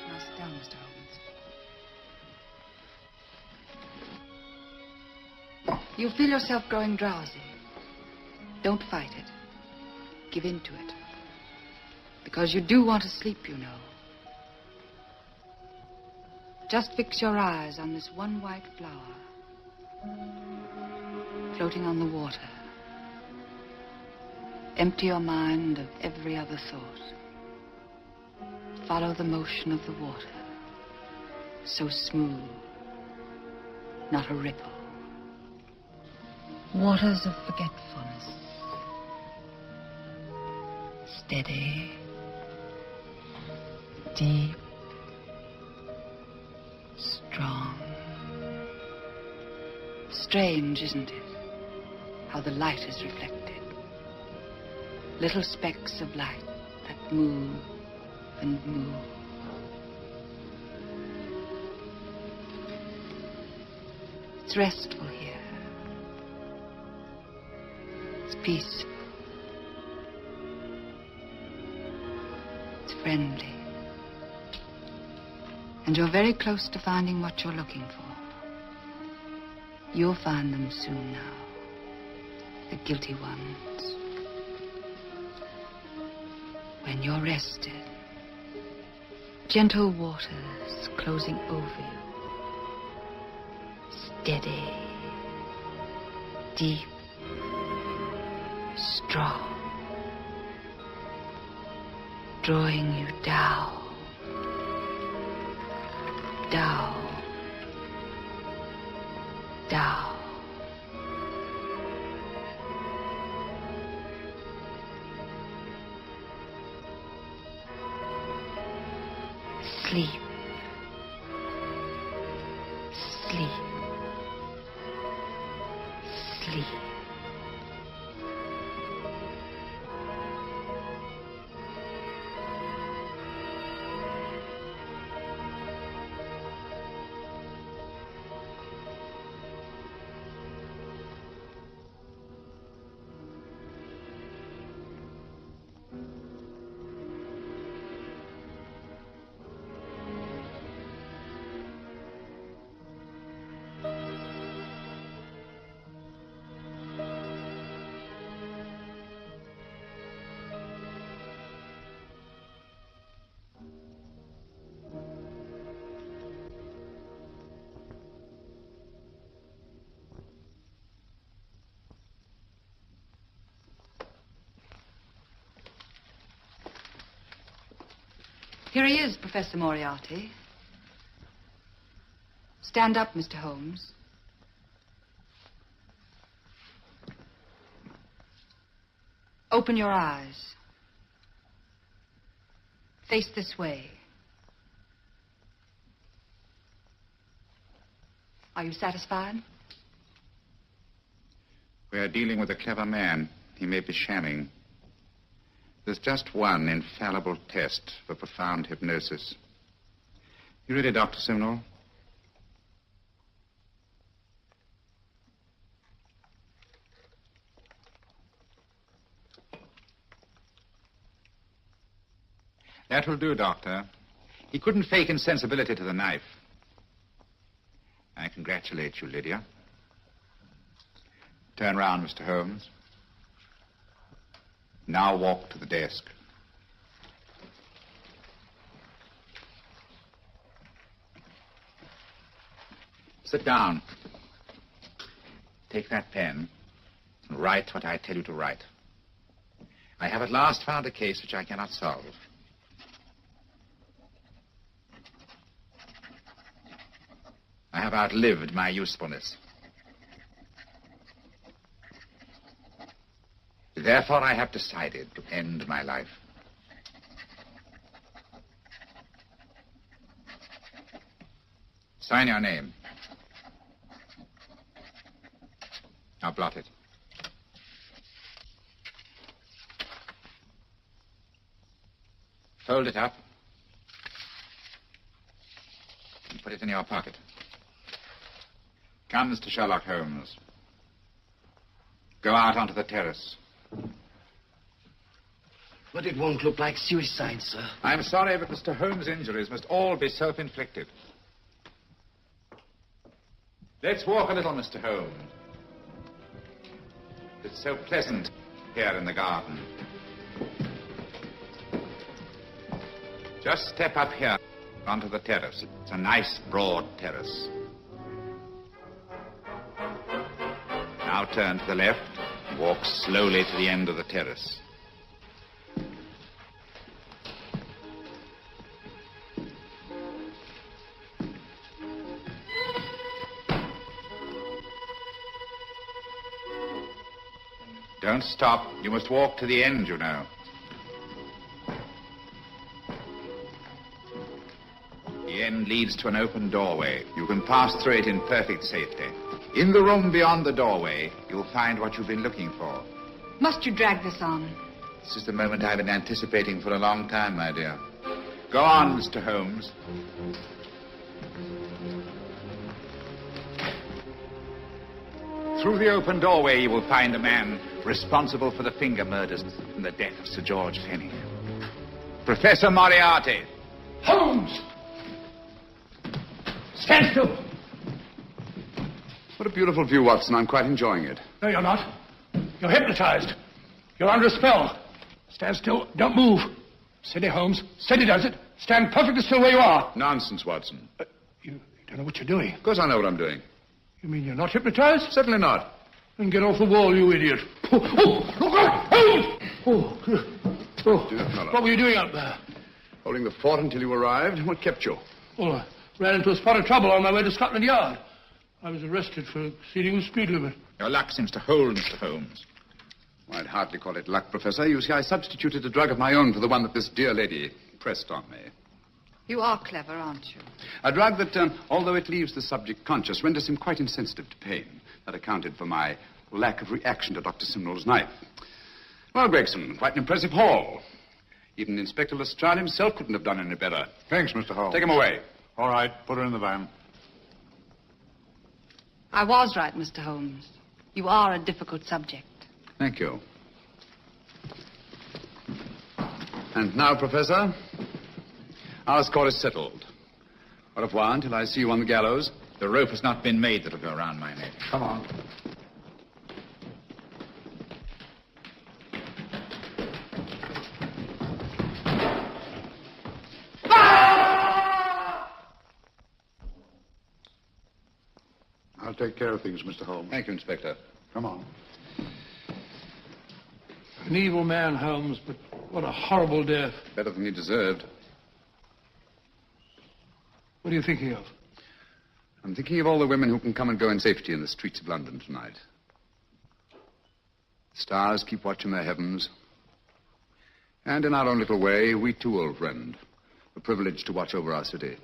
Now sit down, Mr. Holmes. You feel yourself growing drowsy. Don't fight it. Give in to it. Because you do want to sleep, you know. Just fix your eyes on this one white flower floating on the water. Empty your mind of every other thought. Follow the motion of the water. So smooth, not a ripple. Waters of forgetfulness. Steady, deep, strong. Strange, isn't it, how the light is reflected? Little specks of light that move and move. It's restful here. It's peaceful. It's friendly. And you're very close to finding what you're looking for. You'll find them soon now. The guilty ones. When you're rested, gentle waters closing over you. Steady, deep, strong, drawing you down, down, down. Sleep. Sleep. Sleep. Here he is, Professor Moriarty. Stand up, Mr. Holmes. Open your eyes. Face this way. Are you satisfied? We are dealing with a clever man. He may be shamming. There's just one infallible test for profound hypnosis. You ready, Dr. Simnel? That will do, Doctor. He couldn't fake insensibility to the knife. I congratulate you, Lydia. Turn round, Mr. Holmes. Now walk to the desk. Sit down. Take that pen and write what I tell you to write. I have at last found a case which I cannot solve. I have outlived my usefulness. Therefore, I have decided to end my life. Sign your name. Now blot it. Fold it up and put it in your pocket. Come, Mr. Sherlock Holmes. Go out onto the terrace. But it won't look like suicide, sir. I'm sorry, but Mr. Holmes' injuries must all be self-inflicted. Let's walk a little, Mr. Holmes. It's so pleasant here in the garden. Just step up here onto the terrace. It's a nice, broad terrace. Now turn to the left. Walk slowly to the end of the terrace. Don't stop. You must walk to the end, you know. The end leads to an open doorway. You can pass through it in perfect safety. In the room beyond the doorway, you'll find what you've been looking for. Must you drag this on? This is the moment I've been anticipating for a long time, my dear. Go on, Mr. Holmes. Through the open doorway, you will find a man responsible for the finger murders and the death of Sir George Fenwick. Professor Moriarty. Holmes! Stand still. What a beautiful view, Watson. I'm quite enjoying it. No, you're not. You're hypnotized. You're under a spell. Stand still. Don't move. Steady, Holmes. Steady does it. Stand perfectly still where you are. Nonsense, Watson. You don't know what you're doing. Of course I know what I'm doing. You mean you're not hypnotized? Certainly not. Then get off the wall, you idiot. Oh, look out! Holmes! What were you doing up there? Holding the fort until you arrived. What kept you? Well, I ran into a spot of trouble on my way to Scotland Yard. I was arrested for exceeding the speed limit. Your luck seems to hold, Mr. Holmes. Well, I'd hardly call it luck, Professor. You see, I substituted a drug of my own for the one that this dear lady pressed on me. You are clever, aren't you? A drug that, although it leaves the subject conscious, renders him quite insensitive to pain. That accounted for my lack of reaction to Dr. Simnel's knife. Well, Gregson, quite an impressive haul. Even Inspector Lestrade himself couldn't have done any better. Thanks, Mr. Holmes. Take him away. All right, put her in the van. I was right, Mr. Holmes. You are a difficult subject. Thank you. And now, Professor, our score is settled. Au revoir until I see you on the gallows. The rope has not been made that'll go around my neck. Come on. I'll take care of things, Mr. Holmes. Thank you, Inspector. Come on. An evil man, Holmes, but what a horrible death. Better than he deserved. What are you thinking of? I'm thinking of all the women who can come and go in safety in the streets of London tonight. Stars keep watch in their heavens. And in our own little way, we too, old friend, are privileged to watch over our city.